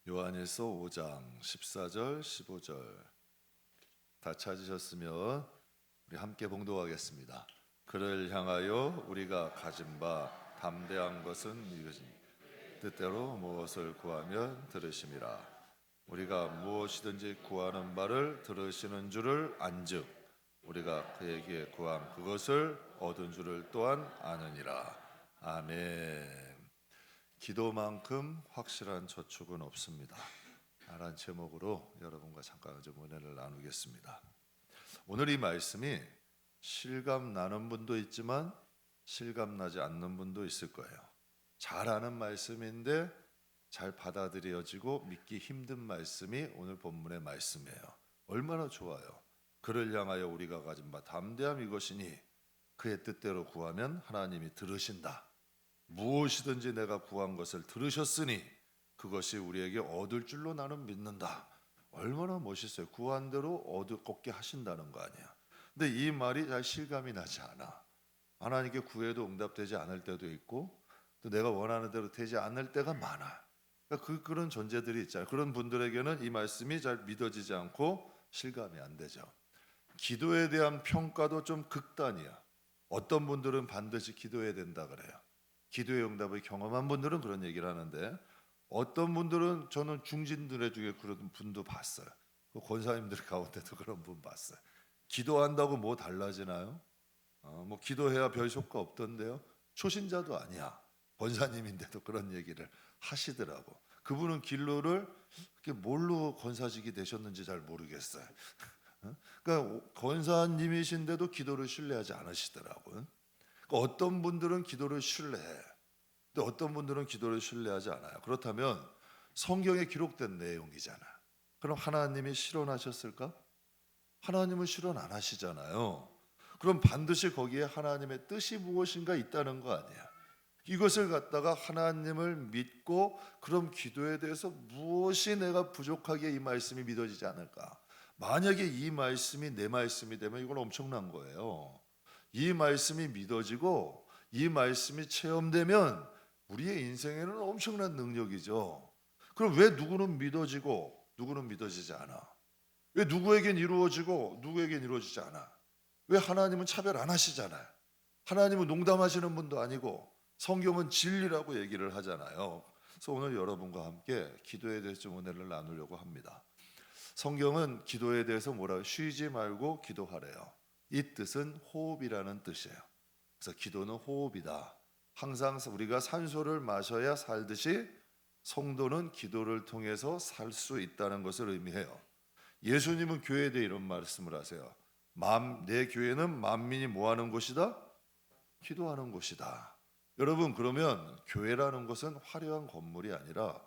요한일서 5장 14절 15절 다 찾으셨으면 우리 함께 봉독하겠습니다. 그를 향하여 우리가 가진 바 담대한 것은 이것이니 뜻대로 무엇을 구하면 들으심이라. 우리가 무엇이든지 구하는 바를 들으시는 줄을 안즉 우리가 그에게 구한 그것을 얻은 줄을 또한 아느니라. 아멘. 기도만큼 확실한 저축은 없습니다. 라는 제목으로 여러분과 잠깐 좀 은혜를 나누겠습니다. 오늘 이 말씀이 실감 나는 분도 있지만 실감 나지 않는 분도 있을 거예요. 잘 아는 말씀인데 잘 받아들여지고 믿기 힘든 말씀이 오늘 본문의 말씀이에요. 얼마나 좋아요. 그를 향하여 우리가 가진 바 담대함 이것이니 그의 뜻대로 구하면 하나님이 들으신다. 무엇이든지 내가 구한 것을 들으셨으니 그것이 우리에게 얻을 줄로 나는 믿는다. 얼마나 멋있어요. 구한 대로 얻게 하신다는 거 아니야. 근데 이 말이 잘 실감이 나지 않아. 하나님께 구해도 응답되지 않을 때도 있고 또 내가 원하는 대로 되지 않을 때가 많아. 그러니까 그런 존재들이 있잖아요. 그런 분들에게는 이 말씀이 잘 믿어지지 않고 실감이 안 되죠. 기도에 대한 평가도 좀 극단이야. 어떤 분들은 반드시 기도해야 된다 그래요. 기도의 응답을 경험한 분들은 그런 얘기를 하는데 어떤 분들은 저는 중진들의 중에 그런 분도 봤어요. 권사님들 가운데도 그런 분 봤어요. 기도한다고 뭐 달라지나요? 뭐 기도해야 별 효과 없던데요. 초신자도 아니야. 권사님인데도 그런 얘기를 하시더라고. 그분은 길로를 뭘로 권사직이 되셨는지 잘 모르겠어요. 그러니까 권사님이신데도 기도를 신뢰하지 않으시더라고요. 어떤 분들은 기도를 신뢰해. 또 어떤 분들은 기도를 신뢰하지 않아요. 그렇다면 성경에 기록된 내용이잖아. 그럼 하나님이 실현하셨을까? 하나님은 실현 안 하시잖아요. 그럼 반드시 거기에 하나님의 뜻이 무엇인가 있다는 거 아니야. 이것을 갖다가 하나님을 믿고 그럼 기도에 대해서 무엇이 내가 부족하게 이 말씀이 믿어지지 않을까? 만약에 이 말씀이 내 말씀이 되면 이건 엄청난 거예요. 이 말씀이 믿어지고 이 말씀이 체험되면 우리의 인생에는 엄청난 능력이죠. 그럼 왜 누구는 믿어지고 누구는 믿어지지 않아? 왜 누구에겐 이루어지고 누구에겐 이루어지지 않아? 왜 하나님은 차별 안 하시잖아요. 하나님은 농담하시는 분도 아니고 성경은 진리라고 얘기를 하잖아요. 그래서 오늘 여러분과 함께 기도에 대해서 좀 은혜를 나누려고 합니다. 성경은 기도에 대해서 뭐라고 쉬지 말고 기도하래요. 이 뜻은 호흡이라는 뜻이에요. 그래서 기도는 호흡이다. 항상 우리가 산소를 마셔야 살듯이 성도는 기도를 통해서 살 수 있다는 것을 의미해요. 예수님은 교회에 대해 이런 말씀을 하세요. 내 교회는 만민이 뭐하는 곳이다? 기도하는 곳이다. 여러분, 그러면 교회라는 것은 화려한 건물이 아니라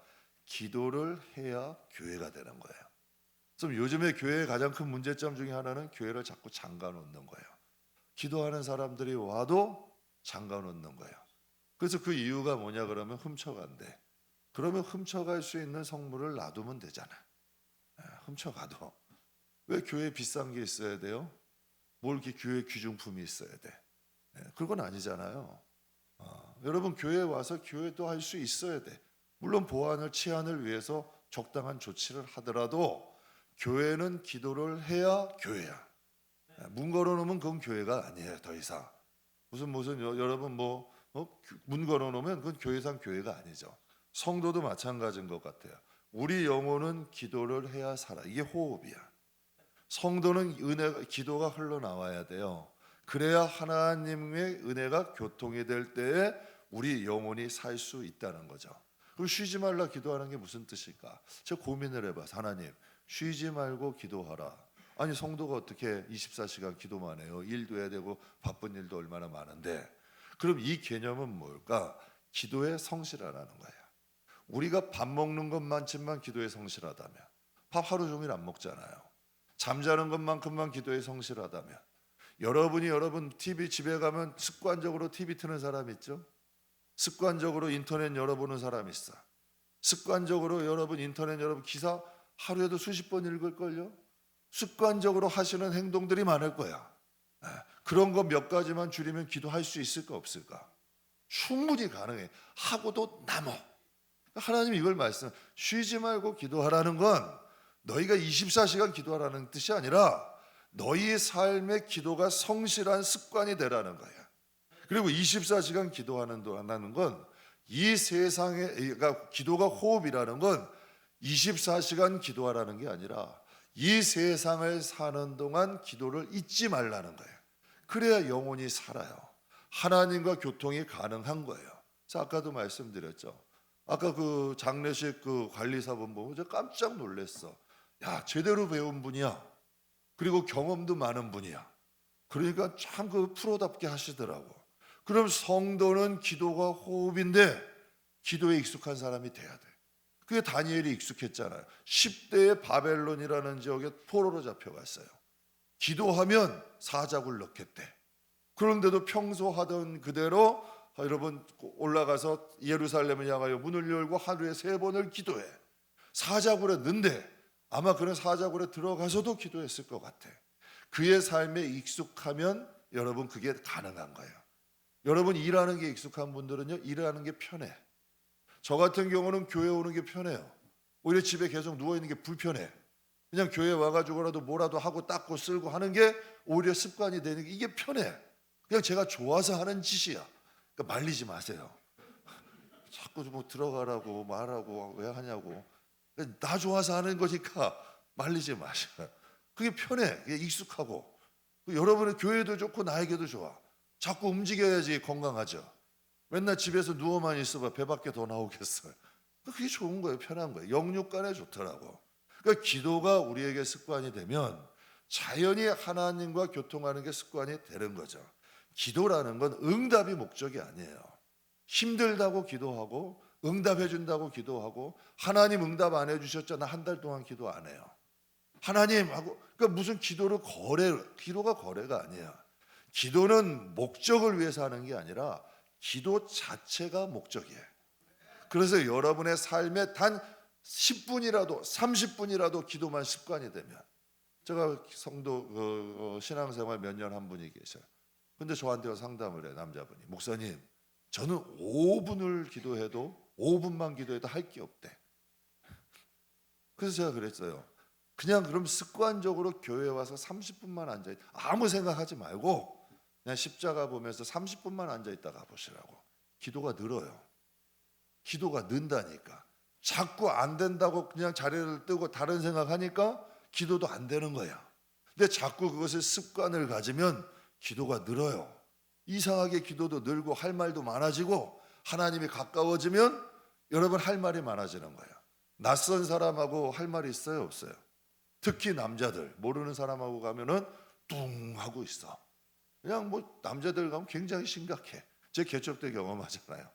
기도를 해야 교회가 되는 거예요. 그럼 요즘에 교회의 가장 큰 문제점 중에 하나는 교회를 자꾸 잠가 놓는 거예요. 기도하는 사람들이 와도 잠가 놓는 거예요. 그래서 그 이유가 뭐냐 그러면 훔쳐간대. 그러면 훔쳐갈 수 있는 성물을 놔두면 되잖아. 훔쳐가도. 왜 교회에 비싼 게 있어야 돼요? 뭘 이렇게 교회 귀중품이 있어야 돼? 그건 아니잖아요. 여러분 교회에 와서 기도도 할 수 있어야 돼. 물론 보안을 치안을 위해서 적당한 조치를 하더라도 교회는 기도를 해야 교회야. 문 걸어놓으면 그건 교회가 아니에요. 더 이상 무슨 여러분 문 걸어놓으면 그건 교회상 교회가 아니죠. 성도도 마찬가지인 것 같아요. 우리 영혼은 기도를 해야 살아. 이게 호흡이야. 성도는 기도가 흘러나와야 돼요. 그래야 하나님의 은혜가 교통이 될 때에 우리 영혼이 살 수 있다는 거죠. 그럼 쉬지 말라 기도하는 게 무슨 뜻일까? 제가 고민을 해봐서 하나님 쉬지 말고 기도하라. 아니 성도가 어떻게 24시간 기도만 해요? 일도 해야 되고 바쁜 일도 얼마나 많은데. 그럼 이 개념은 뭘까? 기도에 성실하라는 거예요. 우리가 밥 먹는 것만큼만 기도에 성실하다면 밥 하루 종일 안 먹잖아요. 잠자는 것만큼만 기도에 성실하다면 여러분 TV 집에 가면 습관적으로 TV 트는 사람 있죠? 습관적으로 인터넷 열어보는 사람 있어. 습관적으로 여러분 인터넷 기사 하루에도 수십 번 읽을걸요? 습관적으로 하시는 행동들이 많을 거야. 그런 거 몇 가지만 줄이면 기도할 수 있을까 없을까? 충분히 가능해. 하고도 남어. 하나님이 이걸 쉬지 말고 기도하라는 건 너희가 24시간 기도하라는 뜻이 아니라 너희의 삶의 기도가 성실한 습관이 되라는 거야. 그리고 24시간 기도하는 건 이 세상에, 그러니까 기도가 호흡이라는 건 24시간 기도하라는 게 아니라 이 세상을 사는 동안 기도를 잊지 말라는 거예요. 그래야 영혼이 살아요. 하나님과 교통이 가능한 거예요. 자, 아까도 말씀드렸죠. 아까 그 장례식 그 관리사분 보고 저 깜짝 놀랐어. 야, 제대로 배운 분이야. 그리고 경험도 많은 분이야. 그러니까 참 그 프로답게 하시더라고. 그럼 성도는 기도가 호흡인데 기도에 익숙한 사람이 돼야 돼. 그게 다니엘이 익숙했잖아요. 10대의 바벨론이라는 지역에 포로로 잡혀갔어요. 기도하면 사자굴 넣겠대. 그런데도 평소 하던 그대로 여러분 올라가서 예루살렘을 향하여 문을 열고 하루에 3번을 기도해. 사자굴에 넣는데 아마 그런 사자굴에 들어가서도 기도했을 것 같아. 그의 삶에 익숙하면 여러분 그게 가능한 거예요. 여러분 일하는 게 익숙한 분들은요, 일하는 게 편해. 저 같은 경우는 교회 오는 게 편해요. 오히려 집에 계속 누워있는 게 불편해. 그냥 교회 와가지고라도 뭐라도 하고 닦고 쓸고 하는 게 오히려 습관이 되는 게 이게 편해. 그냥 제가 좋아서 하는 짓이야. 그러니까 말리지 마세요. 자꾸 뭐 들어가라고 말하고 왜 하냐고. 나 좋아서 하는 거니까 말리지 마세요. 그게 편해. 그게 익숙하고. 여러분의 교회도 좋고 나에게도 좋아. 자꾸 움직여야지 건강하죠. 맨날 집에서 누워만 있어봐 배밖에 더 나오겠어요. 그게 좋은 거예요. 편한 거예요. 영육간에 좋더라고. 그러니까 기도가 우리에게 습관이 되면 자연히 하나님과 교통하는 게 습관이 되는 거죠. 기도라는 건 응답이 목적이 아니에요. 힘들다고 기도하고 응답해 준다고 기도하고 하나님 응답 안 해주셨잖아. 한 달 동안 기도 안 해요. 하나님 하고 그러니까 무슨 기도가 거래가 아니야. 기도는 목적을 위해서 하는 게 아니라 기도 자체가 목적이에요. 그래서 여러분의 삶에 단 10분이라도 30분이라도 기도만 습관이 되면 제가 성도 신앙생활 몇 년 한 분이 계셔요. 근데 저한테 상담을 해 남자분이 목사님 저는 5분을 기도해도 5분만 기도해도 할 게 없대. 그래서 제가 그랬어요. 그냥 그럼 습관적으로 교회에 와서 30분만 앉아 아무 생각하지 말고 그냥 십자가 보면서 30분만 앉아 있다 가보시라고. 기도가 늘어요. 기도가 는다니까. 자꾸 안 된다고 그냥 자리를 뜨고 다른 생각하니까 기도도 안 되는 거야. 근데 자꾸 그것을 습관을 가지면 기도가 늘어요. 이상하게 기도도 늘고 할 말도 많아지고 하나님이 가까워지면 여러분 할 말이 많아지는 거예요. 낯선 사람하고 할 말이 있어요 없어요? 특히 남자들 모르는 사람하고 가면은 뚱 하고 있어. 그냥 뭐 남자들 가면 굉장히 심각해. 제 개척 때 경험하잖아요.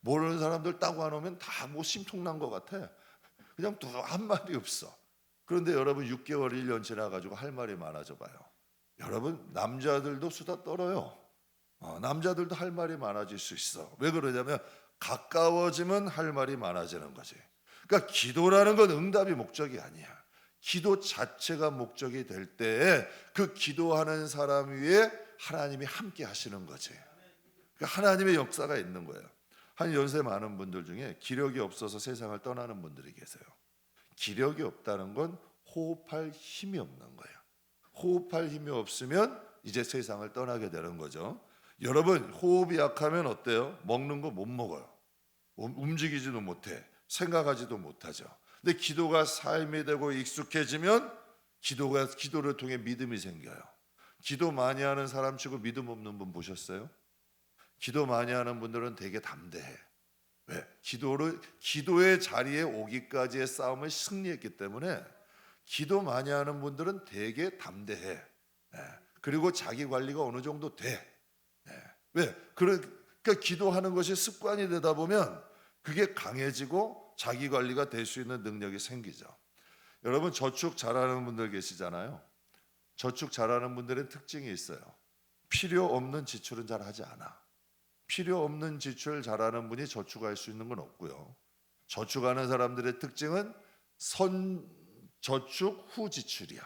모르는 사람들 따고 안 오면 다 뭐 심통난 것 같아. 그냥 또 한 말이 없어. 그런데 여러분 6개월 1년 지나가지고 할 말이 많아져 봐요. 여러분 남자들도 수다 떨어요. 남자들도 할 말이 많아질 수 있어. 왜 그러냐면 가까워지면 할 말이 많아지는 거지. 그러니까 기도라는 건 응답이 목적이 아니야. 기도 자체가 목적이 될 때에 그 기도하는 사람 위에 하나님이 함께 하시는 거지. 그러니까 하나님의 역사가 있는 거예요. 한 연세 많은 분들 중에 기력이 없어서 세상을 떠나는 분들이 계세요. 기력이 없다는 건 호흡할 힘이 없는 거예요. 호흡할 힘이 없으면 이제 세상을 떠나게 되는 거죠. 여러분 호흡이 약하면 어때요? 먹는 거 못 먹어요. 움직이지도 못해. 생각하지도 못하죠. 근데 기도가 삶이 되고 익숙해지면 기도를 통해 믿음이 생겨요. 기도 많이 하는 사람 치고 믿음 없는 분 보셨어요? 기도 많이 하는 분들은 되게 담대해. 왜? 기도의 자리에 오기까지의 싸움을 승리했기 때문에 기도 많이 하는 분들은 되게 담대해. 그리고 자기 관리가 어느 정도 돼. 왜? 그러니까 기도하는 것이 습관이 되다 보면 그게 강해지고 자기 관리가 될 수 있는 능력이 생기죠. 여러분 저축 잘하는 분들 계시잖아요. 저축 잘하는 분들의 특징이 있어요. 필요 없는 지출은 잘 하지 않아. 필요 없는 지출 잘하는 분이 저축할 수 있는 건 없고요. 저축하는 사람들의 특징은 저축 후 지출이야.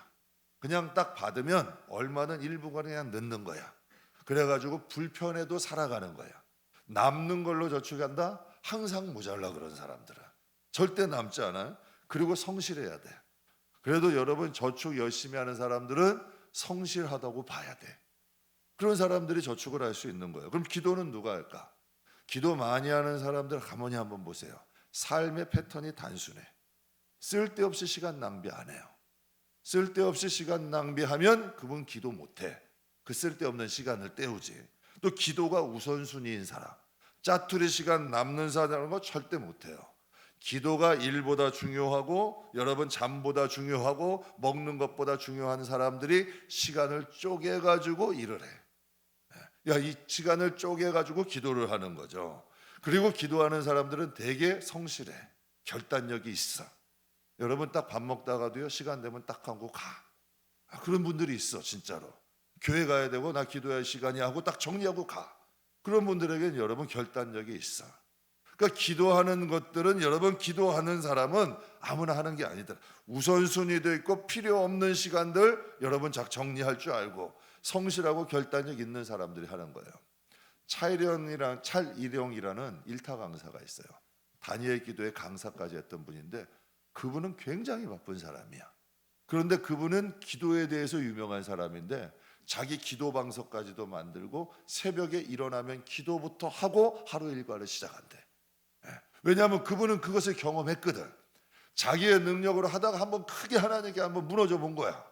그냥 딱 받으면 얼마는 일부가 그냥 넣는 거야. 그래가지고 불편해도 살아가는 거야. 남는 걸로 저축한다? 항상 모자라 그런 사람들은. 절대 남지 않아요. 그리고 성실해야 돼. 그래도 여러분 저축 열심히 하는 사람들은 성실하다고 봐야 돼. 그런 사람들이 저축을 할 수 있는 거예요. 그럼 기도는 누가 할까? 기도 많이 하는 사람들 가만히 한번 보세요. 삶의 패턴이 단순해. 쓸데없이 시간 낭비 안 해요. 쓸데없이 시간 낭비하면 그분 기도 못해. 그 쓸데없는 시간을 때우지. 또 기도가 우선순위인 사람, 짜투리 시간 남는 사람은 거 절대 못해요. 기도가 일보다 중요하고 여러분 잠보다 중요하고 먹는 것보다 중요한 사람들이 시간을 쪼개가지고 일을 해. 이 시간을 쪼개가지고 기도를 하는 거죠. 그리고 기도하는 사람들은 되게 성실해. 결단력이 있어. 여러분 딱 밥 먹다가도요, 시간 되면 딱 하고 가. 그런 분들이 있어. 진짜로 교회 가야 되고 나 기도할 시간이 하고 딱 정리하고 가. 그런 분들에게는 여러분 결단력이 있어. 그러니까 기도하는 것들은 여러분 기도하는 사람은 아무나 하는 게 아니다. 우선순위도 있고 필요 없는 시간들 여러분 정리할 줄 알고 성실하고 결단력 있는 사람들이 하는 거예요. 찰일영이라는 일타 강사가 있어요. 다니엘 기도의 강사까지 했던 분인데 그분은 굉장히 바쁜 사람이야. 그런데 그분은 기도에 대해서 유명한 사람인데 자기 기도 방석까지도 만들고 새벽에 일어나면 기도부터 하고 하루 일과를 시작한대. 왜냐하면 그분은 그것을 경험했거든. 자기의 능력으로 하다가 한번 크게 하나님께 한번 무너져 본 거야.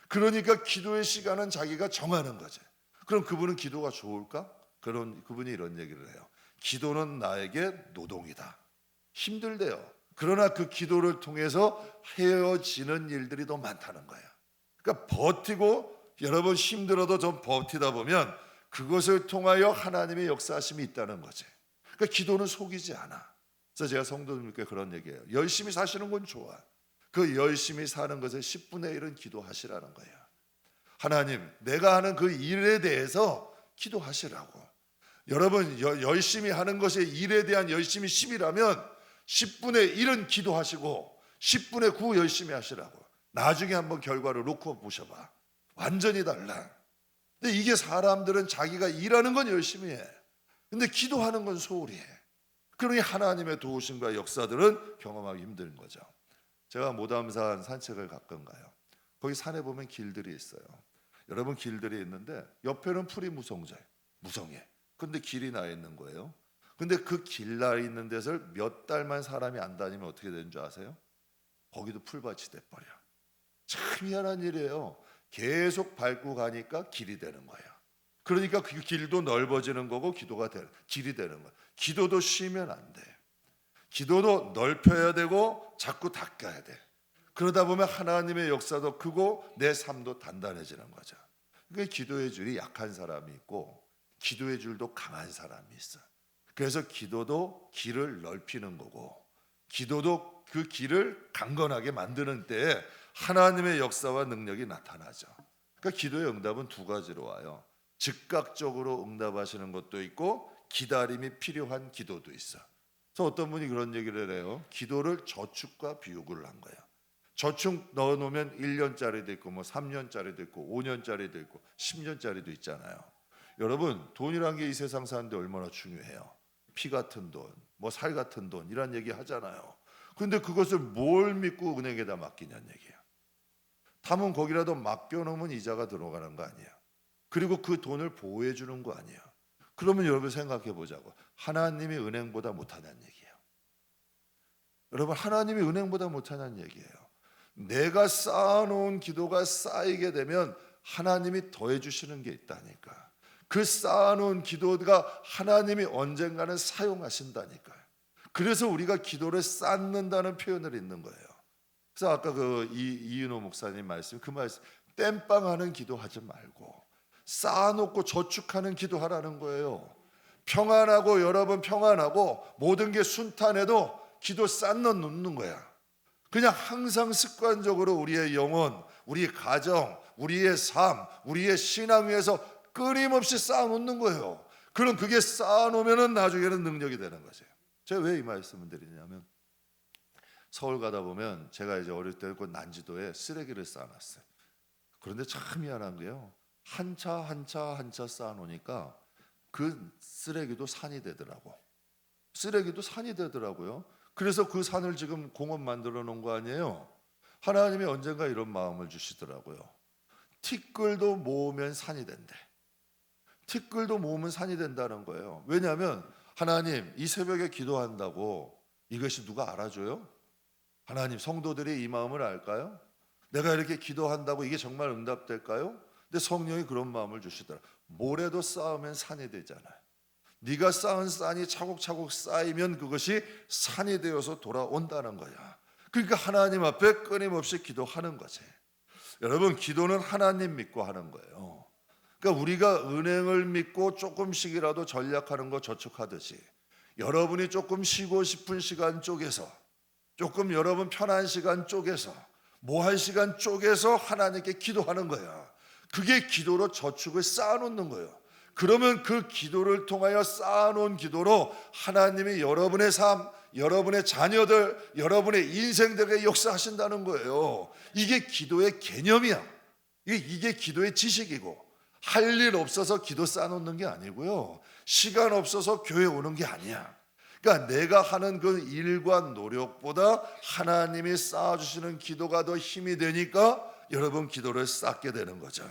그러니까 기도의 시간은 자기가 정하는 거지. 그럼 그분은 기도가 좋을까? 그분이 이런 얘기를 해요. 기도는 나에게 노동이다. 힘들대요. 그러나 그 기도를 통해서 헤어지는 일들이 더 많다는 거예요. 그러니까 버티고 여러분 힘들어도 좀 버티다 보면 그것을 통하여 하나님의 역사하심이 있다는 거지. 그러니까 기도는 속이지 않아. 그래서 제가 성도님께 그런 얘기해요. 열심히 사시는 건 좋아. 그 열심히 사는 것의 10분의 1은 기도하시라는 거예요. 하나님, 내가 하는 그 일에 대해서 기도하시라고. 여러분 열심히 하는 것의 일에 대한 열심이 10이라면 10분의 1은 기도하시고 10분의 9 열심히 하시라고. 나중에 한번 결과를 놓고 보셔봐. 완전히 달라. 근데 이게 사람들은 자기가 일하는 건 열심히 해. 근데 기도하는 건 소홀히 해. 그러니 하나님의 도우심과 역사들은 경험하기 힘든 거죠. 제가 모담산 산책을 가끔 가요. 거기 산에 보면 길들이 있어요. 여러분 길들이 있는데 옆에는 풀이 무성해. 근데 길이 나 있는 거예요. 근데 그 길 나 있는 데서 몇 달만 사람이 안 다니면 어떻게 되는 줄 아세요? 거기도 풀밭이 돼버려. 참 희한한 일이에요. 계속 밟고 가니까 길이 되는 거예요. 그러니까 그 길도 넓어지는 거고 길이 되는 거예요. 기도도 쉬면 안 돼. 기도도 넓혀야 되고 자꾸 닦아야 돼. 그러다 보면 하나님의 역사도 크고 내 삶도 단단해지는 거죠. 그러니까 기도의 줄이 약한 사람이 있고 기도의 줄도 강한 사람이 있어. 그래서 기도도 길을 넓히는 거고 기도도 그 길을 강건하게 만드는 때에 하나님의 역사와 능력이 나타나죠. 그러니까 기도의 응답은 두 가지로 와요. 즉각적으로 응답하시는 것도 있고 기다림이 필요한 기도도 있어. 그래서 어떤 분이 그런 얘기를 해요. 기도를 저축과 비교를 한 거예요. 저축 넣어놓으면 1년짜리도 있고 3년짜리도 있고 5년짜리도 있고 10년짜리도 있잖아요. 여러분 돈이란 게 이 세상 사는데 얼마나 중요해요. 피 같은 돈, 살 같은 돈 이란 얘기 하잖아요. 근데 그것을 뭘 믿고 은행에다 맡기냐는 얘기예요. 담은 거기라도 맡겨놓으면 이자가 들어가는 거 아니에요. 그리고 그 돈을 보호해 주는 거 아니에요. 그러면 여러분 생각해 보자고. 하나님이 은행보다 못하냐는 얘기예요. 여러분 하나님이 은행보다 못하냐는 얘기예요. 내가 쌓아놓은 기도가 쌓이게 되면 하나님이 더해 주시는 게 있다니까. 그 쌓아놓은 기도가 하나님이 언젠가는 사용하신다니까요. 그래서 우리가 기도를 쌓는다는 표현을 있는 거예요. 그래서 아까 이윤호 목사님 말씀 땜빵하는 기도하지 말고 쌓아놓고 저축하는 기도하라는 거예요. 평안하고 여러분 평안하고 모든 게 순탄해도 기도 쌓는 거야. 그냥 항상 습관적으로 우리의 영혼, 우리의 가정, 우리의 삶, 우리의 신앙 위에서 끊임없이 쌓아놓는 거예요. 그럼 그게 쌓아놓으면 나중에는 능력이 되는 거죠. 제가 왜 이 말씀을 드리냐면 서울 가다 보면 제가 이제 어릴 때 그 난지도에 쓰레기를 쌓아놨어요. 그런데 참 미안한 게요. 한 차 쌓아놓으니까 그 쓰레기도 산이 되더라고요. 그래서 그 산을 지금 공원 만들어 놓은 거 아니에요? 하나님이 언젠가 이런 마음을 주시더라고요. 티끌도 모으면 산이 된대. 티끌도 모으면 산이 된다는 거예요. 왜냐하면 하나님, 이 새벽에 기도한다고 이것이 누가 알아줘요? 하나님, 성도들이 이 마음을 알까요? 내가 이렇게 기도한다고 이게 정말 응답될까요? 근데 성령이 그런 마음을 주시더라. 모래도 쌓으면 산이 되잖아요. 네가 쌓은 산이 차곡차곡 쌓이면 그것이 산이 되어서 돌아온다는 거야. 그러니까 하나님 앞에 끊임없이 기도하는 거지. 여러분, 기도는 하나님 믿고 하는 거예요. 그러니까 우리가 은행을 믿고 조금씩이라도 전략하는 거 저축하듯이 여러분이 조금 쉬고 싶은 시간 쪼개서, 조금 여러분 편한 시간 쪼개서, 뭐 할 시간 쪼개서 하나님께 기도하는 거야. 그게 기도로 저축을 쌓아놓는 거예요. 그러면 그 기도를 통하여 쌓아놓은 기도로 하나님이 여러분의 삶, 여러분의 자녀들, 여러분의 인생들에게 역사하신다는 거예요. 이게 기도의 개념이야. 이게 기도의 지식이고, 할 일 없어서 기도 쌓아놓는 게 아니고요, 시간 없어서 교회 오는 게 아니야. 그러니까 내가 하는 그 일과 노력보다 하나님이 쌓아주시는 기도가 더 힘이 되니까 여러분 기도를 쌓게 되는 거죠.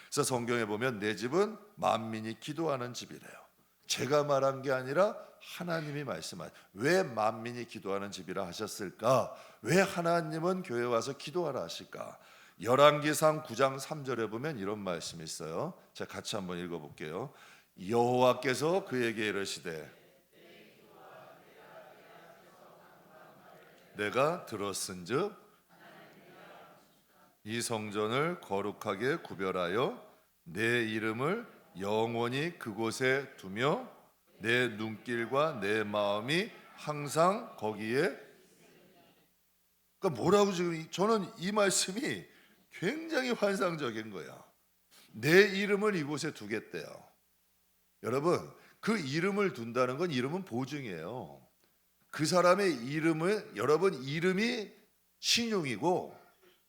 그래서 성경에 보면 내 집은 만민이 기도하는 집이래요. 제가 말한 게 아니라 하나님이 말씀하신. 왜 만민이 기도하는 집이라 하셨을까? 왜 하나님은 교회 와서 기도하라 하실까? 열왕기상 9장 3절에 보면 이런 말씀이 있어요. 자, 같이 한번 읽어볼게요. 여호와께서 그에게 이르시되 내가 들었은즉 이 성전을 거룩하게 구별하여 내 이름을 영원히 그곳에 두며 내 눈길과 내 마음이 항상 거기에. 그러니까 뭐라고 지금, 저는 이 말씀이 굉장히 환상적인 거야. 내 이름을 이곳에 두겠대요. 여러분, 그 이름을 둔다는 건 이름은 보증이에요. 그 사람의 이름은, 여러분 이름이 신용이고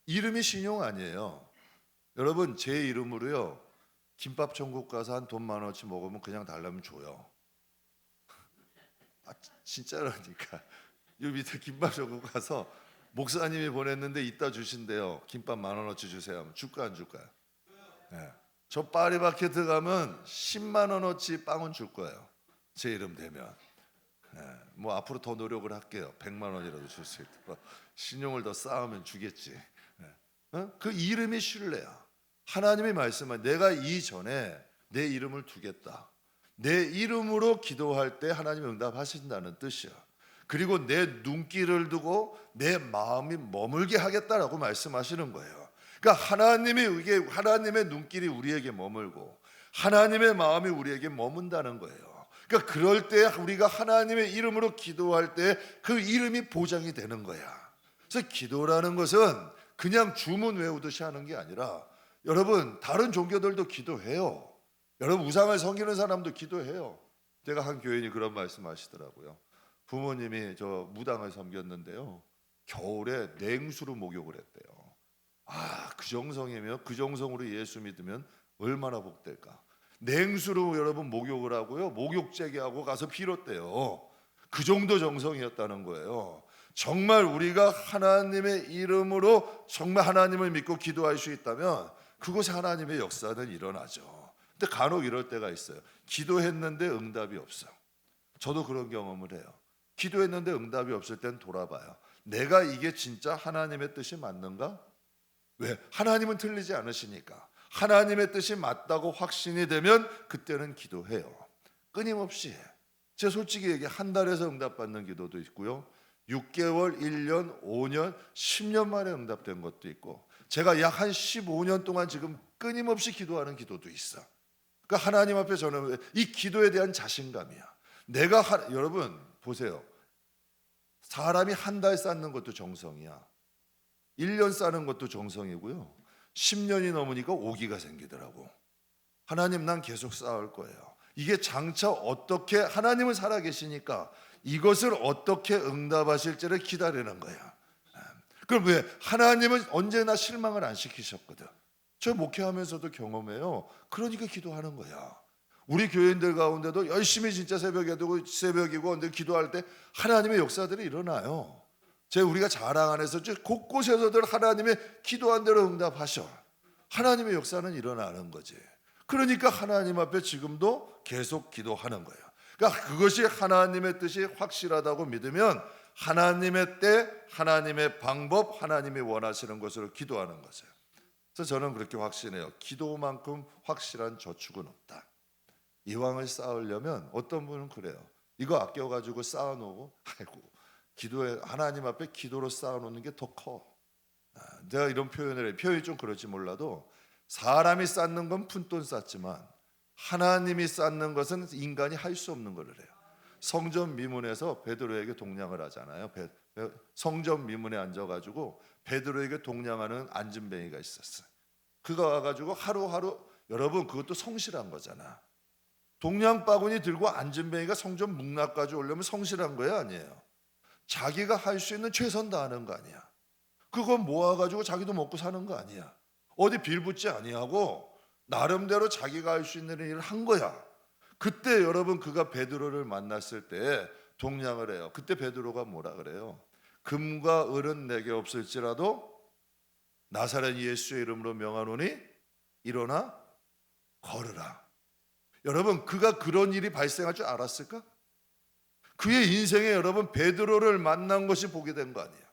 이름이 신용 아니에요. 여러분, 제 이름으로요 김밥 천국 가서 한 돈 10,000원어치 먹으면 그냥 달라면 줘요. 진짜라니까. 요 밑에 김밥 천국 가서 목사님이 보냈는데 이따 주신대요. 김밥 10,000원어치 주세요. 줄까 안 줄까요? 네. 저 파리마켓 가면 100,000원어치 빵은 줄 거예요. 제 이름 되면. 네. 뭐 앞으로 더 노력을 할게요. 100,000원이라도 줄 수 있도록. 신용을 더 쌓으면 주겠지. 네. 그 이름이 신뢰야. 하나님이 말씀한, 내가 이전에 내 이름을 두겠다. 내 이름으로 기도할 때 하나님이 응답하신다는 뜻이야. 그리고 내 눈길을 두고 내 마음이 머물게 하겠다라고 말씀하시는 거예요. 그러니까 하나님의 눈길이 우리에게 머물고 하나님의 마음이 우리에게 머문다는 거예요. 그러니까 그럴 때 우리가 하나님의 이름으로 기도할 때 그 이름이 보장이 되는 거야. 그래서 기도라는 것은 그냥 주문 외우듯이 하는 게 아니라, 여러분 다른 종교들도 기도해요. 여러분 우상을 섬기는 사람도 기도해요. 제가 한 교인이 그런 말씀하시더라고요. 부모님이 저 무당을 섬겼는데요, 겨울에 냉수로 목욕을 했대요. 그 정성이면, 그 정성으로 예수 믿으면 얼마나 복될까. 냉수로 여러분 목욕을 하고요, 목욕제게 하고 가서 빌었대요. 그 정도 정성이었다는 거예요. 정말 우리가 하나님의 이름으로 정말 하나님을 믿고 기도할 수 있다면 그곳에 하나님의 역사는 일어나죠. 근데 간혹 이럴 때가 있어요. 기도했는데 응답이 없어. 저도 그런 경험을 해요. 기도했는데 응답이 없을 땐 돌아봐요. 내가 이게 진짜 하나님의 뜻이 맞는가? 왜? 하나님은 틀리지 않으시니까. 하나님의 뜻이 맞다고 확신이 되면 그때는 기도해요. 끊임없이 해. 제가 솔직히 얘기해, 한 달에서 응답받는 기도도 있고요, 6개월, 1년, 5년, 10년 만에 응답된 것도 있고, 제가 약 한 15년 동안 지금 끊임없이 기도하는 기도도 있어. 그러니까 하나님 앞에 저는 이 기도에 대한 자신감이야. 여러분 보세요. 사람이 한 달 쌓는 것도 정성이야. 1년 쌓는 것도 정성이고요, 10년이 넘으니까 오기가 생기더라고. 하나님, 난 계속 쌓을 거예요. 이게 장차 어떻게, 하나님은 살아계시니까 이것을 어떻게 응답하실지를 기다리는 거야. 그럼 왜? 하나님은 언제나 실망을 안 시키셨거든. 저 목회하면서도 경험해요. 그러니까 기도하는 거야. 우리 교인들 가운데도 열심히 진짜 새벽이고 근데 기도할 때 하나님의 역사들이 일어나요. 우리가 자랑 안에서 곳곳에서들 하나님의 기도한 대로 응답하셔. 하나님의 역사는 일어나는 거지. 그러니까 하나님 앞에 지금도 계속 기도하는 거예요. 그러니까 그것이 하나님의 뜻이 확실하다고 믿으면 하나님의 때, 하나님의 방법, 하나님이 원하시는 것으로 기도하는 거죠. 그래서 저는 그렇게 확신해요. 기도만큼 확실한 저축은 없다. 이왕을 쌓으려면 어떤 분은 그래요. 이거 아껴가지고 쌓아놓고 기도에 하나님 앞에 기도로 쌓아놓는 게 더 커. 내가 이런 표현을 해. 표현이 좀 그럴지 몰라도 사람이 쌓는 건 푼돈 쌓지만 하나님이 쌓는 것은 인간이 할 수 없는 걸 해요. 성전 미문에서 베드로에게 동냥을 하잖아요. 성전 미문에 앉아가지고 베드로에게 동냥하는 안진뱅이가 있었어요. 그가 와가지고 하루하루, 여러분 그것도 성실한 거잖아. 동냥 바구니 들고 안진뱅이가 성전 문납까지 오려면 성실한 거야, 아니에요? 자기가 할 수 있는 최선 다하는 거 아니야. 그거 모아가지고 자기도 먹고 사는 거 아니야. 어디 빌붙지 아니하고 나름대로 자기가 할 수 있는 일을 한 거야. 그때 여러분 그가 베드로를 만났을 때 동냥을 해요. 그때 베드로가 뭐라 그래요? 금과 을은 내게 없을지라도 나사렛 예수의 이름으로 명하노니 일어나 걸으라. 여러분 그가 그런 일이 발생할 줄 알았을까? 그의 인생에 여러분 베드로를 만난 것이 복이 된 거 아니에요.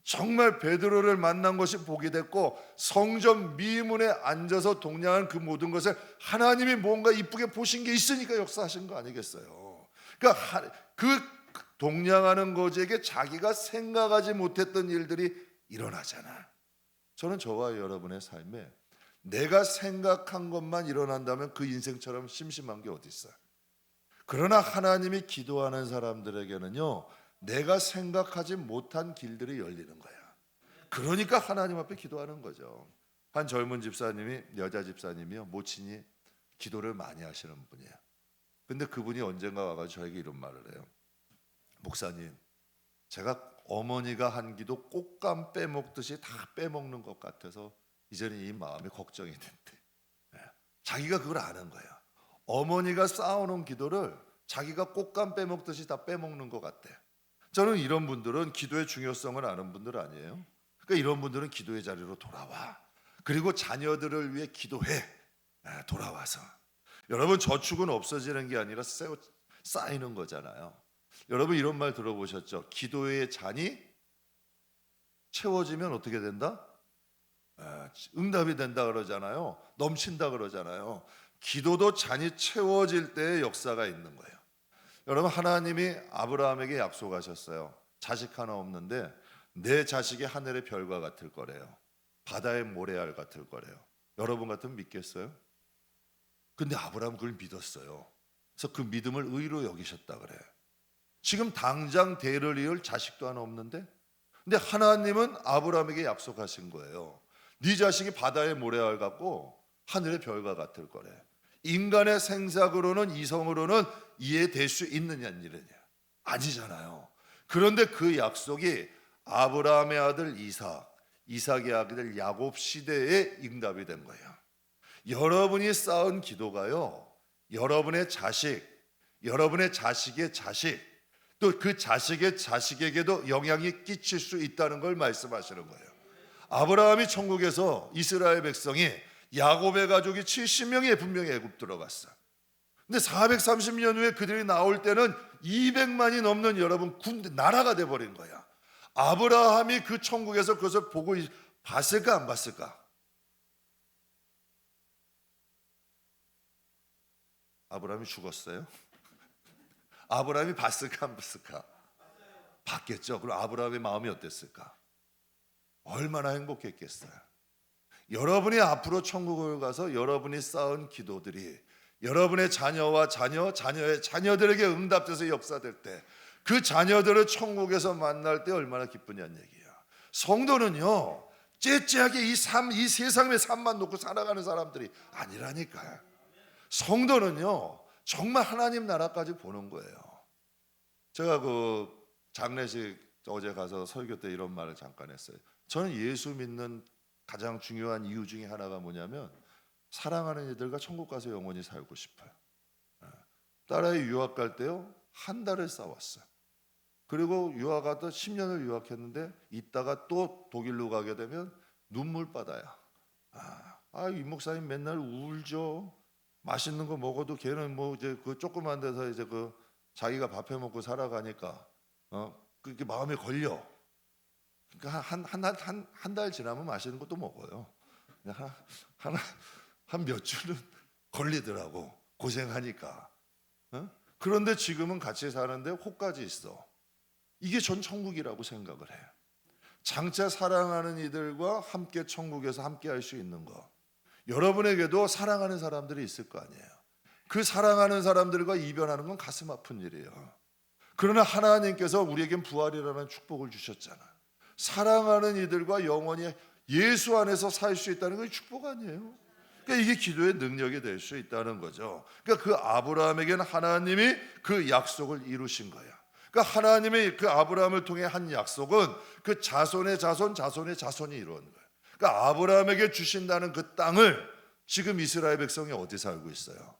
정말 베드로를 만난 것이 복이 됐고 성전 미문에 앉아서 동냥한 그 모든 것을 하나님이 뭔가 이쁘게 보신 게 있으니까 역사하신 거 아니겠어요. 그러니까 그 동냥하는 것에게 자기가 생각하지 못했던 일들이 일어나잖아. 저는 저와 여러분의 삶에 내가 생각한 것만 일어난다면 그 인생처럼 심심한 게 어디 있어요. 그러나 하나님이 기도하는 사람들에게는요, 내가 생각하지 못한 길들이 열리는 거야. 그러니까 하나님 앞에 기도하는 거죠. 한 젊은 집사님이, 여자 집사님이요, 모친이 기도를 많이 하시는 분이에요. 근데 그분이 언젠가 와가지고 저에게 이런 말을 해요. 목사님, 제가 어머니가 한 기도 꽃감 빼먹듯이 다 빼먹는 것 같아서 이제는 이 마음이 걱정이 된대. 자기가 그걸 아는 거예요. 어머니가 쌓아놓은 기도를 자기가 꽃감 빼먹듯이 다 빼먹는 것 같대. 저는 이런 분들은 기도의 중요성을 아는 분들 아니에요. 그러니까 이런 분들은 기도의 자리로 돌아와. 그리고 자녀들을 위해 기도해. 돌아와서. 여러분 저축은 없어지는 게 아니라 쌓이는 거잖아요. 여러분 이런 말 들어보셨죠? 기도의 잔이 채워지면 어떻게 된다? 응답이 된다 그러잖아요. 넘친다 그러잖아요. 기도도 잔이 채워질 때의 역사가 있는 거예요. 여러분 하나님이 아브라함에게 약속하셨어요. 자식 하나 없는데 내 자식이 하늘의 별과 같을 거래요. 바다의 모래알 같을 거래요. 여러분 같으면 믿겠어요? 근데 아브라함 그걸 믿었어요. 그래서 그 믿음을 의로 여기셨다 그래요. 지금 당장 대를 이을 자식도 하나 없는데, 근데 하나님은 아브라함에게 약속하신 거예요. 네 자식이 바다의 모래알 같고 하늘의 별과 같을 거래. 인간의 생각으로는, 이성으로는 이해될 수 있느냐는 일이냐? 아니잖아요. 그런데 그 약속이 아브라함의 아들 이삭, 이삭의 아들 야곱 시대에 응답이 된 거예요. 여러분이 쌓은 기도가요, 여러분의 자식, 여러분의 자식의 자식, 또 그 자식의 자식에게도 영향이 끼칠 수 있다는 걸 말씀하시는 거예요. 아브라함이 천국에서 이스라엘 백성이, 야곱의 가족이 70명이 분명히 애굽 들어갔어. 근데 430년 후에 그들이 나올 때는 200만이 넘는 여러분 군대 나라가 돼버린 거야. 아브라함이 그 천국에서 그것을 보고 봤을까 안 봤을까? 아브라함이 죽었어요? 아브라함이 봤을까 안 봤을까? 봤겠죠. 그럼 아브라함의 마음이 어땠을까? 얼마나 행복했겠어요. 여러분이 앞으로 천국을 가서 여러분이 쌓은 기도들이 여러분의 자녀와 자녀의 자녀들에게 응답돼서 역사될 때, 그 자녀들을 천국에서 만날 때 얼마나 기쁘냐는 얘기야. 성도는요, 째째하게 이 세상의 삶만 놓고 살아가는 사람들이 아니라니까요. 성도는요, 정말 하나님 나라까지 보는 거예요. 제가 그 장례식 어제 가서 설교 때 이런 말을 잠깐 했어요. 저는 예수 믿는 가장 중요한 이유 중에 하나가 뭐냐면, 사랑하는 이들과 천국 가서 영원히 살고 싶어요. 딸아이 유학 갈 때요, 한 달을 싸웠어요. 그리고 유학 가도 10년을 유학했는데 있다가 또 독일로 가게 되면 눈물바다야. 이 목사님 맨날 울죠. 맛있는 거 먹어도 걔는 뭐 이제 그 조그만 데서 이제 그 자기가 밥해 먹고 살아가니까 그게 마음에 걸려. 그러니까 한 달 지나면 맛있는 것도 먹어요. 한 몇 주는 걸리더라고, 고생하니까. 그런데 지금은 같이 사는데 혹까지 있어. 이게 전 천국이라고 생각을 해요. 장차 사랑하는 이들과 함께 천국에서 함께 할 수 있는 거. 여러분에게도 사랑하는 사람들이 있을 거 아니에요. 그 사랑하는 사람들과 이별하는 건 가슴 아픈 일이에요. 그러나 하나님께서 우리에겐 부활이라는 축복을 주셨잖아. 사랑하는 이들과 영원히 예수 안에서 살 수 있다는 건 축복 아니에요. 그러니까 이게 기도의 능력이 될 수 있다는 거죠. 그러니까 그 아브라함에게는 하나님이 그 약속을 이루신 거야. 그러니까 하나님의 그 아브라함을 통해 한 약속은 그 자손의 자손, 자손의 자손이 이루어진 거예요. 그러니까 아브라함에게 주신다는 그 땅을 지금 이스라엘 백성이 어디 살고 있어요?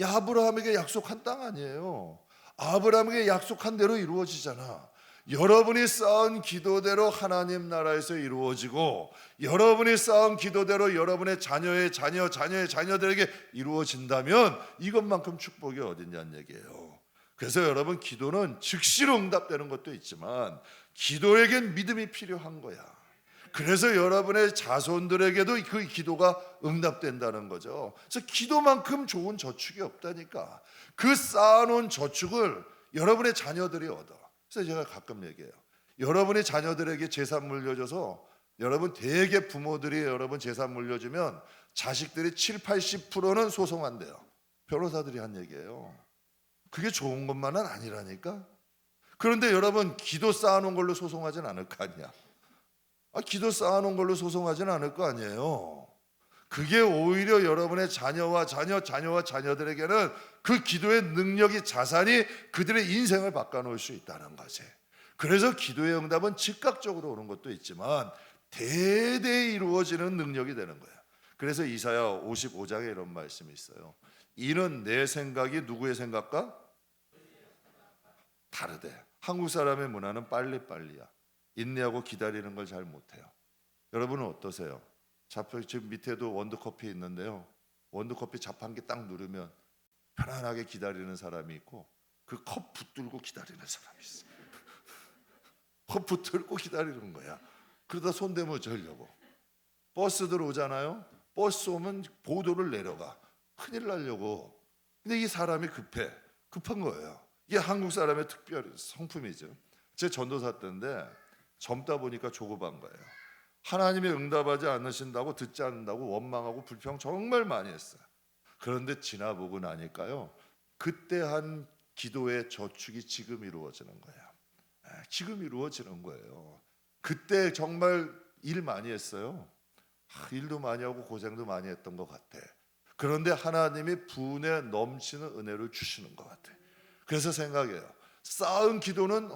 아브라함에게 약속한 땅 아니에요. 아브라함에게 약속한 대로 이루어지잖아. 여러분이 쌓은 기도대로 하나님 나라에서 이루어지고, 여러분이 쌓은 기도대로 여러분의 자녀의 자녀, 자녀의 자녀들에게 이루어진다면 이것만큼 축복이 어딨냐는 얘기예요. 그래서 여러분, 기도는 즉시로 응답되는 것도 있지만 기도에겐 믿음이 필요한 거야. 그래서 여러분의 자손들에게도 그 기도가 응답된다는 거죠. 그래서 기도만큼 좋은 저축이 없다니까. 그 쌓아놓은 저축을 여러분의 자녀들이 얻어. 그래서 제가 가끔 얘기해요. 여러분의 자녀들에게 재산 물려줘서, 여러분 대개 부모들이 여러분 재산 물려주면 자식들이 7, 80%는 소송한대요. 변호사들이 한 얘기예요. 그게 좋은 것만은 아니라니까. 그런데 여러분, 기도 쌓아놓은 걸로 소송하진 않을 거 아니야. 기도 쌓아놓은 걸로 소송하진 않을 거 아니에요. 그게 오히려 여러분의 자녀와 자녀들에게는 그 기도의 능력이, 자산이 그들의 인생을 바꿔놓을 수 있다는 거지. 그래서 기도의 응답은 즉각적으로 오는 것도 있지만 대대히 이루어지는 능력이 되는 거야. 그래서 이사야 55장에 이런 말씀이 있어요. 이는 내 생각이 누구의 생각과 다르대. 한국 사람의 문화는 빨리빨리야. 인내하고 기다리는 걸 잘 못해요. 여러분은 어떠세요? 지금 밑에도 원두커피 있는데요, 원두커피 자판기 딱 누르면 편안하게 기다리는 사람이 있고, 그 컵 붙들고 기다리는 사람이 있어요. 컵 붙들고 기다리는 거야. 그러다 손대면 어쩌려고. 버스들 오잖아요. 버스 오면 보도를 내려가. 큰일 나려고. 근데 이 사람이 급한 거예요. 이게 한국 사람의 특별 성품이죠. 제 전도사 때인데 젊다 보니까 조급한 거예요. 하나님이 응답하지 않으신다고, 듣지 않는다고 원망하고 불평 정말 많이 했어요. 그런데 지나보고 나니까요, 그때 한 기도의 저축이 지금 이루어지는 거예요. 지금 이루어지는 거예요. 그때 정말 일 많이 했어요. 일도 많이 하고 고생도 많이 했던 것 같아. 그런데 하나님이 분에 넘치는 은혜를 주시는 것 같아. 그래서 생각해요. 쌓은 기도는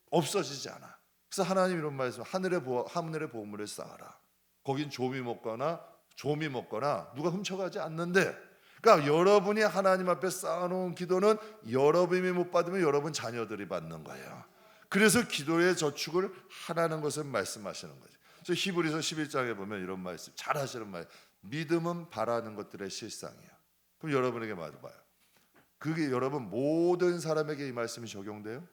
없어지지 않아. 그래서 하나님 이런 말씀, 하늘의 보물을 쌓아라. 거긴 조미 먹거나 누가 훔쳐가지 않는데. 그러니까 여러분이 하나님 앞에 쌓아놓은 기도는 여러분이 못 받으면 여러분 자녀들이 받는 거예요. 그래서 기도의 저축을 하라는 것을 말씀하시는 거죠. 그래서 히브리서 11장에 보면 이런 말씀, 잘 하시는 말, 믿음은 바라는 것들의 실상이에요. 그럼 여러분에게 말해봐요. 그게 여러분 모든 사람에게 이 말씀이 적용돼요?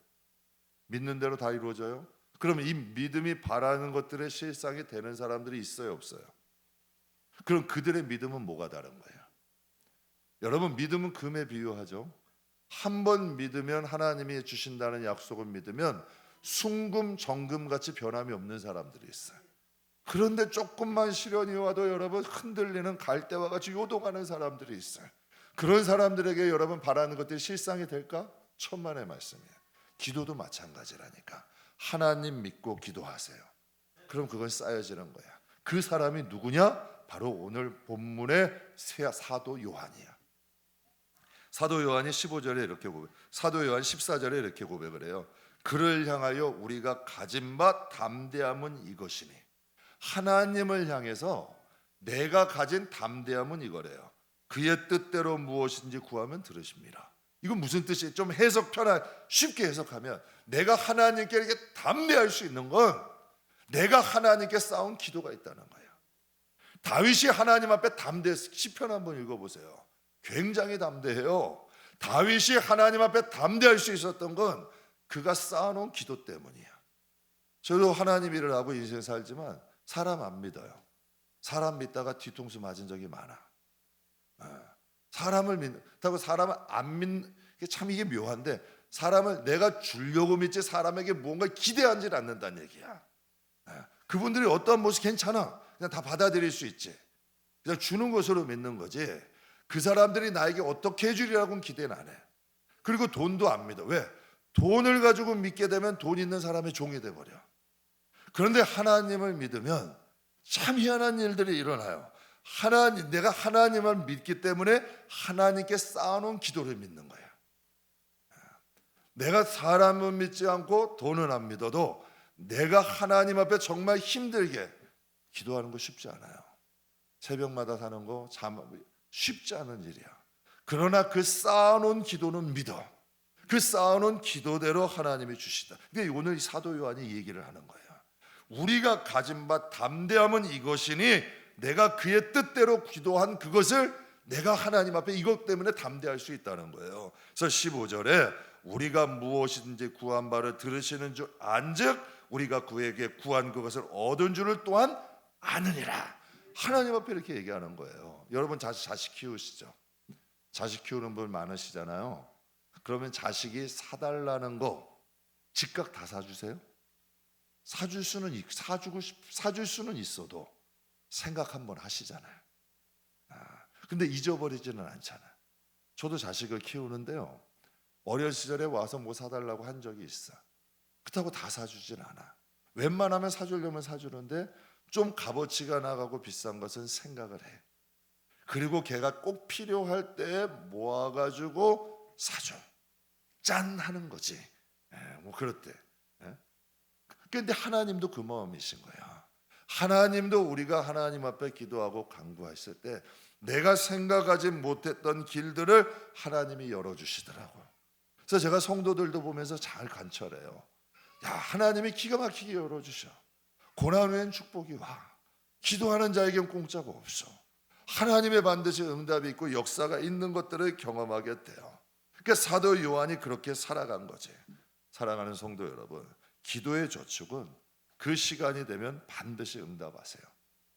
믿는 대로 다 이루어져요? 그러면 이 믿음이 바라는 것들의 실상이 되는 사람들이 있어요, 없어요? 그럼 그들의 믿음은 뭐가 다른 거예요? 여러분, 믿음은 금에 비유하죠. 한 번 믿으면, 하나님이 주신다는 약속을 믿으면 순금 정금같이 변함이 없는 사람들이 있어요. 그런데 조금만 시련이 와도 여러분 흔들리는 갈대와 같이 요동하는 사람들이 있어요. 그런 사람들에게 여러분 바라는 것들이 실상이 될까? 천만의 말씀이에요. 기도도 마찬가지라니까. 하나님 믿고 기도하세요. 그럼 그건 쌓여지는 거야. 그 사람이 누구냐? 바로 오늘 본문의 사도 요한이야. 사도 요한이 15절에 이렇게 사도 요한 14절에 이렇게 고백을 해요. 그를 향하여 우리가 가진 바 담대함은 이것이니. 하나님을 향해서 내가 가진 담대함은 이거래요. 그의 뜻대로 무엇인지 구하면 들으십니다. 이건 무슨 뜻이에요? 좀 해석 쉽게 해석하면 내가 하나님께 이렇게 담대할 수 있는 건 내가 하나님께 쌓은 기도가 있다는 거예요. 다윗이 하나님 앞에 담대했어요. 시편 한번 읽어보세요. 굉장히 담대해요. 다윗이 하나님 앞에 담대할 수 있었던 건 그가 쌓아놓은 기도 때문이에요. 저도 하나님 일을 하고 인생 살지만 사람 안 믿어요. 사람 믿다가 뒤통수 맞은 적이 많아. 사람을 믿다고 사람을 안 믿는 게 참 이게 묘한데, 사람을 내가 주려고 믿지 사람에게 무언가 기대하지 않는다는 얘기야. 그분들이 어떠한 모습 괜찮아, 그냥 다 받아들일 수 있지. 그냥 주는 것으로 믿는 거지. 그 사람들이 나에게 어떻게 해주리라고는 기대는 안 해. 그리고 돈도 안 믿어. 왜? 돈을 가지고 믿게 되면 돈 있는 사람의 종이 돼버려. 그런데 하나님을 믿으면 참 희한한 일들이 일어나요. 내가 하나님을 믿기 때문에 하나님께 쌓아놓은 기도를 믿는 거야. 내가 사람은 믿지 않고 돈은 안 믿어도 내가 하나님 앞에 정말 힘들게 기도하는 거 쉽지 않아요. 새벽마다 사는 거 쉽지 않은 일이야. 그러나 그 쌓아놓은 기도는 믿어. 그 쌓아놓은 기도대로 하나님이 주시다. 근데 오늘 사도 요한이 얘기를 하는 거예요. 우리가 가진 바 담대함은 이것이니 내가 그의 뜻대로 기도한 그것을 내가 하나님 앞에 이것 때문에 담대할 수 있다는 거예요. 그래서 15절에 우리가 무엇이든지 구한 바를 들으시는 줄 안즉 우리가 그에게 구한 그것을 얻은 줄을 또한 아느니라. 하나님 앞에 이렇게 얘기하는 거예요. 여러분 자식 키우시죠? 자식 키우는 분 많으시잖아요. 그러면 자식이 사달라는 거 즉각 다 사주세요? 사줄 수는 있어도 생각 한번 하시잖아요. 근데 잊어버리지는 않잖아요. 저도 자식을 키우는데요, 어린 시절에 와서 뭐 사달라고 한 적이 있어. 그렇다고 다 사주진 않아. 웬만하면 사주려면 사주는데 좀 값어치가 나가고 비싼 것은 생각을 해. 그리고 걔가 꼭 필요할 때 모아가지고 사줘. 짠 하는 거지. 뭐 그럴 때. 그런데 하나님도 그 마음이신 거야. 하나님도 우리가 하나님 앞에 기도하고 간구했을 때 내가 생각하지 못했던 길들을 하나님이 열어주시더라고요. 그래서 제가 성도들도 보면서 잘 관철해요. 야, 하나님이 기가 막히게 열어주셔. 고난 후엔 축복이 와. 기도하는 자에겐 공짜가 없어. 하나님의 반드시 응답이 있고 역사가 있는 것들을 경험하게 돼요. 그러니까 사도 요한이 그렇게 살아간 거지. 사랑하는 성도 여러분, 기도의 저축은 그 시간이 되면 반드시 응답하세요.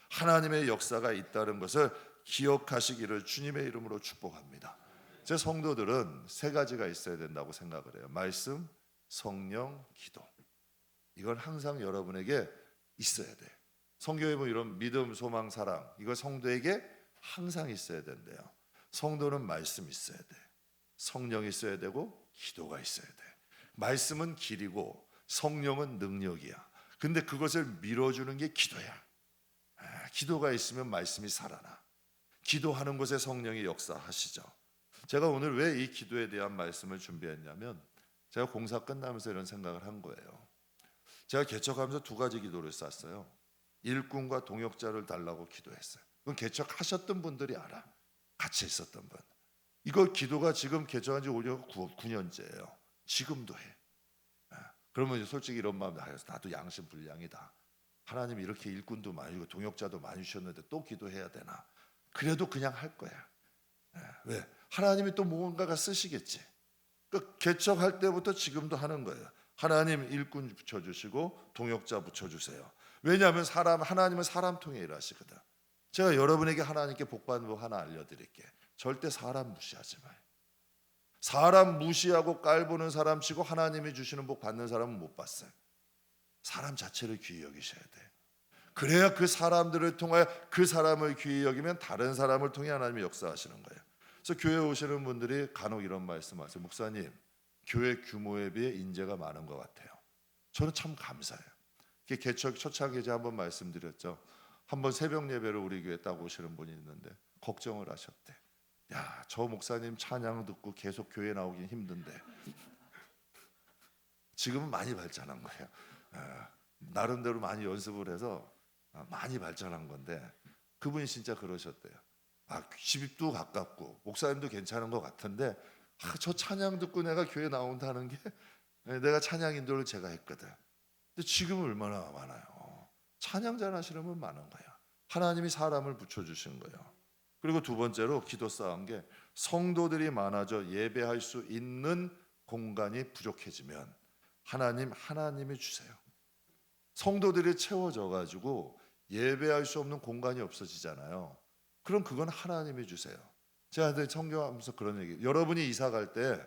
하나님의 역사가 있다는 것을 기억하시기를 주님의 이름으로 축복합니다. 제 성도들은 세 가지가 있어야 된다고 생각을 해요. 말씀, 성령, 기도. 이건 항상 여러분에게 있어야 돼요. 성경에 보면 이런 믿음, 소망, 사랑, 이거 성도에게 항상 있어야 된대요. 성도는 말씀 있어야 돼. 성령이 있어야 되고 기도가 있어야 돼. 말씀은 길이고 성령은 능력이야. 근데 그것을 밀어주는 게 기도야. 기도가 있으면 말씀이 살아나. 기도하는 곳에 성령이 역사하시죠. 제가 오늘 왜 이 기도에 대한 말씀을 준비했냐면, 제가 공사 끝나면서 이런 생각을 한 거예요. 제가 개척하면서 두 가지 기도를 쌌어요. 일꾼과 동역자를 달라고 기도했어요. 그건 개척하셨던 분들이 알아. 같이 있었던 분. 이거 기도가 지금 개척한 지 9년째예요. 지금도 해. 그러면 솔직히 이런 마음, 나도 양심 불량이다. 하나님이 이렇게 일꾼도 많이 주고 동역자도 많이 주셨는데 또 기도해야 되나? 그래도 그냥 할 거야. 왜? 하나님이 또 무언가가 쓰시겠지. 그 개척할 때부터 지금도 하는 거예요. 하나님 일꾼 붙여주시고 동역자 붙여주세요. 왜냐하면 하나님은 사람 통해 일하시거든. 제가 여러분에게 하나님께 복 받는 법 하나 알려드릴게. 절대 사람 무시하지 마요. 사람 무시하고 깔보는 사람 치고 하나님이 주시는 복 받는 사람은 못 봤어요. 사람 자체를 귀히 여기셔야 돼. 그래야 그 사람들을 통하여 그 사람을 귀히 여기면 다른 사람을 통해 하나님이 역사하시는 거예요. 그래서 교회 오시는 분들이 간혹 이런 말씀하세요. 목사님, 교회 규모에 비해 인재가 많은 것 같아요. 저는 참 감사해요. 개척 초창기에 한번 말씀드렸죠. 한번 새벽 예배를 우리 교회에 딱 오시는 분이 있는데 걱정을 하셨대. 야, 저 목사님 찬양 듣고 계속 교회 나오긴 힘든데. 지금은 많이 발전한 거예요. 나름대로 많이 연습을 해서 많이 발전한 건데, 그분이 진짜 그러셨대요. 집도 가깝고 목사님도 괜찮은 것 같은데 저 찬양 듣고 내가 교회 나온다는 게 내가 찬양 인도를 제가 했거든. 근데 지금은 얼마나 많아요. 찬양 잘하시는 분 많은 거예요. 하나님이 사람을 붙여주신 거예요. 그리고 두 번째로 기도 쌓은 게 성도들이 많아져 예배할 수 있는 공간이 부족해지면 하나님이 주세요. 성도들이 채워져 가지고 예배할 수 없는 공간이 없어지잖아요. 그럼 그건 하나님이 주세요. 제가 성경하면서 그런 얘기. 여러분이 이사 갈 때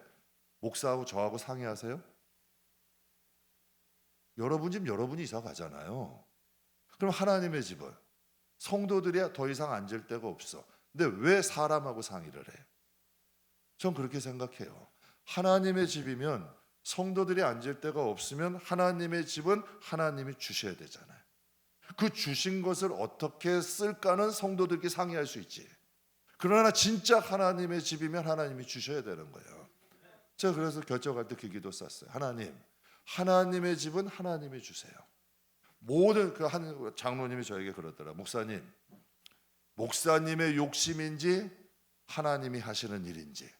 목사하고 저하고 상의하세요? 여러분 집 여러분이 이사 가잖아요. 그럼 하나님의 집은 성도들이 더 이상 앉을 데가 없어. 근데 왜 사람하고 상의를 해? 전 그렇게 생각해요. 하나님의 집이면 성도들이 앉을 데가 없으면 하나님의 집은 하나님이 주셔야 되잖아요. 그 주신 것을 어떻게 쓸까는 성도들끼리 상의할 수 있지. 그러나 진짜 하나님의 집이면 하나님이 주셔야 되는 거예요. 제가 그래서 결정할 때 그 기도 썼어요. 하나님의 집은 하나님이 주세요. 모든 그 한 장로님이 저에게 그러더라. 목사님의 욕심인지 하나님이 하시는 일인지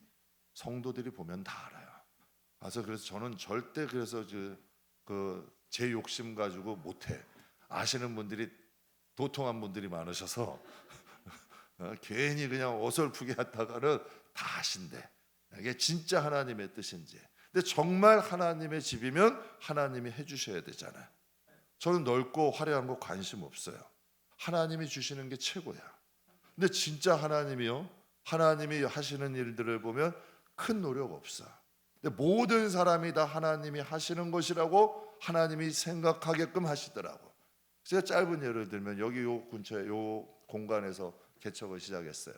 성도들이 보면 다 알아요. 그래서 저는 절대 그래서 제 욕심 가지고 못해. 아시는 분들이 도통한 분들이 많으셔서 괜히 그냥 어설프게 하다가는 다 아신대. 이게 진짜 하나님의 뜻인지. 근데 정말 하나님의 집이면 하나님이 해주셔야 되잖아요. 저는 넓고 화려한 거 관심 없어요. 하나님이 주시는 게 최고야. 근데 진짜 하나님이 하시는 일들을 보면 큰 노력 없어. 근데 모든 사람이 다 하나님이 하시는 것이라고 하나님이 생각하게끔 하시더라고. 제가 짧은 예를 들면 여기 요 근처에 요 공간에서 개척을 시작했어요.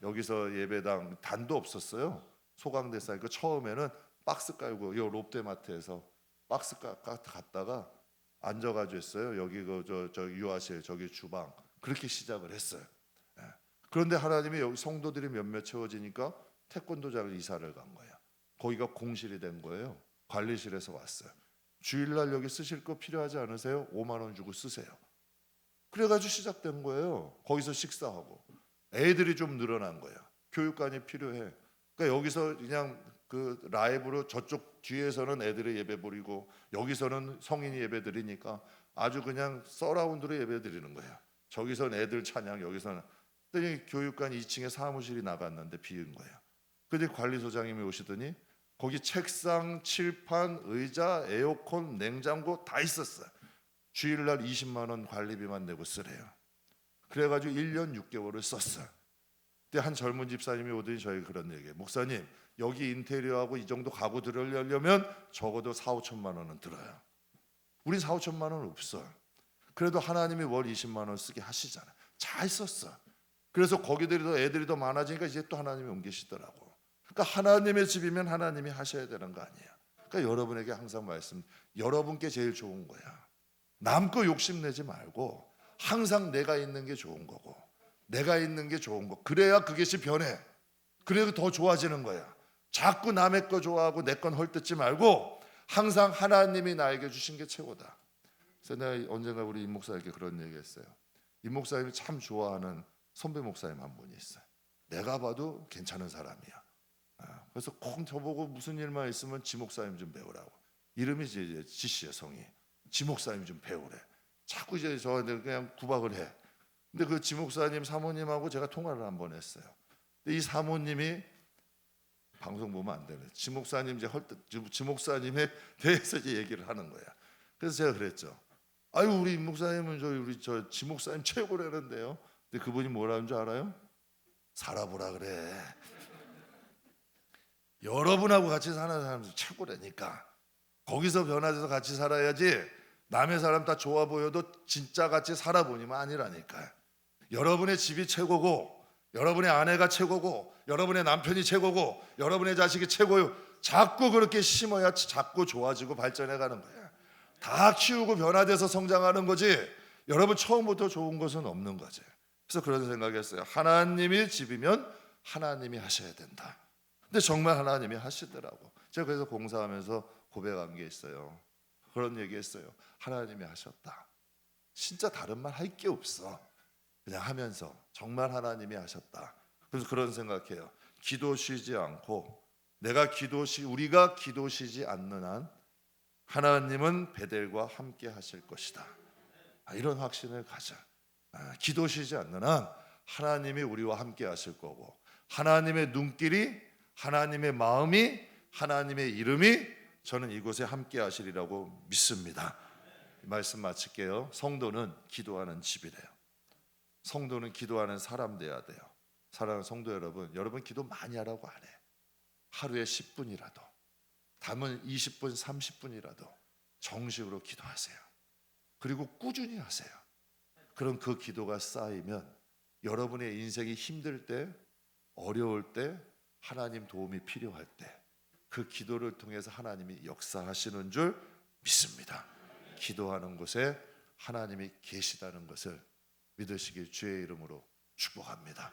여기서 예배당 단도 없었어요. 소강대사. 그 처음에는 박스 깔고 요 롯데마트에서 박스 갔다가 앉아가지고 했어요. 여기 저 유아실 저기 주방 그렇게 시작을 했어요. 그런데 하나님이 여기 성도들이 몇몇 채워지니까 태권도장을 이사를 간 거예요. 거기가 공실이 된 거예요. 관리실에서 왔어요. 주일날 여기 쓰실 거 필요하지 않으세요? 5만 원 주고 쓰세요. 그래가지고 시작된 거예요. 거기서 식사하고 애들이 좀 늘어난 거예요. 교육관이 필요해. 그러니까 여기서 그냥 그 라이브로 저쪽 뒤에서는 애들이 예배 드리고 여기서는 성인이 예배 드리니까 아주 그냥 서라운드로 예배 드리는 거예요. 저기서는 애들 찬양, 여기서는. 그랬더니 교육관 2층에 사무실이 나갔는데 비은 거예요. 근데 관리소장님이 오시더니 거기 책상, 칠판, 의자, 에어컨, 냉장고 다 있었어요. 주일날 20만 원 관리비만 내고 쓰래요. 그래가지고 1년 6개월을 썼어요. 그때 한 젊은 집사님이 오더니 저에게 그런 얘기해요. 목사님, 여기 인테리어하고 이 정도 가구 들으려면 적어도 4, 5천만 원은 들어요. 우린 4, 5천만 원은 없어. 그래도 하나님이 월 20만 원 쓰게 하시잖아요. 잘 썼어. 그래서 애들이 더 많아지니까 이제 또 하나님이 옮기시더라고. 그러니까 하나님의 집이면 하나님이 하셔야 되는 거 아니에요. 그러니까 여러분에게 항상 여러분께 제일 좋은 거야. 남 거 욕심내지 말고 항상 내가 있는 게 좋은 거고 내가 있는 게 좋은 거. 그래야 그것이 변해. 그래야 더 좋아지는 거야. 자꾸 남의 거 좋아하고 내 건 헐뜯지 말고 항상 하나님이 나에게 주신 게 최고다. 그래서 내가 언젠가 우리 임 목사에게 그런 얘기했어요. 임 목사님이 참 좋아하는 선배 목사님 한 분이 있어요. 내가 봐도 괜찮은 사람이야. 그래서 꼭 저보고 무슨 일만 있으면 지 목사님 좀 배우라고. 이름이 이제 지씨의 성이. 지 목사님 좀 배우래. 자꾸 이제 저한테 그냥 구박을 해. 근데 그 지 목사님 사모님하고 제가 통화를 한 번 했어요. 근데 이 사모님이 방송 보면 안 되네. 지 목사님 지 목사님에 대해서 이제 얘기를 하는 거야. 그래서 제가 그랬죠. 아유 우리 임 목사님은 우리 지 목사님 최고라는데요. 근데 그분이 뭐라는 줄 알아요? 살아보라 그래. 여러분하고 같이 사는 사람들 최고라니까. 거기서 변화돼서 같이 살아야지. 남의 사람 다 좋아 보여도 진짜 같이 살아보니만 아니라니까요. 여러분의 집이 최고고 여러분의 아내가 최고고 여러분의 남편이 최고고 여러분의 자식이 최고요. 자꾸 그렇게 심어야 자꾸 좋아지고 발전해 가는 거야. 다 키우고 변화돼서 성장하는 거지. 여러분 처음부터 좋은 것은 없는 거지. 그래서 그런 생각했어요. 하나님이 집이면 하나님이 하셔야 된다. 근데 정말 하나님이 하시더라고. 제가 그래서 공사하면서 고백한 게 있어요. 그런 얘기했어요. 하나님이 하셨다. 진짜 다른 말 할 게 없어. 그냥 하면서 정말 하나님이 하셨다. 그래서 그런 생각해요. 기도 쉬지 않고 우리가 기도 쉬지 않는 한 하나님은 베델과 함께 하실 것이다. 이런 확신을 가져. 기도 쉬지 않는 한 하나님이 우리와 함께 하실 거고, 하나님의 눈길이, 하나님의 마음이, 하나님의 이름이 저는 이곳에 함께 하시리라고 믿습니다. 이 말씀 마칠게요. 성도는 기도하는 집이래요. 성도는 기도하는 사람 돼야 돼요. 사랑하는 성도 여러분, 여러분 기도 많이 하라고 안 해. 하루에 10분이라도, 담은 20분, 30분이라도 정식으로 기도하세요. 그리고 꾸준히 하세요. 그럼 그 기도가 쌓이면 여러분의 인생이 힘들 때, 어려울 때, 하나님 도움이 필요할 때 그 기도를 통해서 하나님이 역사하시는 줄 믿습니다. 기도하는 곳에 하나님이 계시다는 것을 믿으시길 주의 이름으로 축복합니다.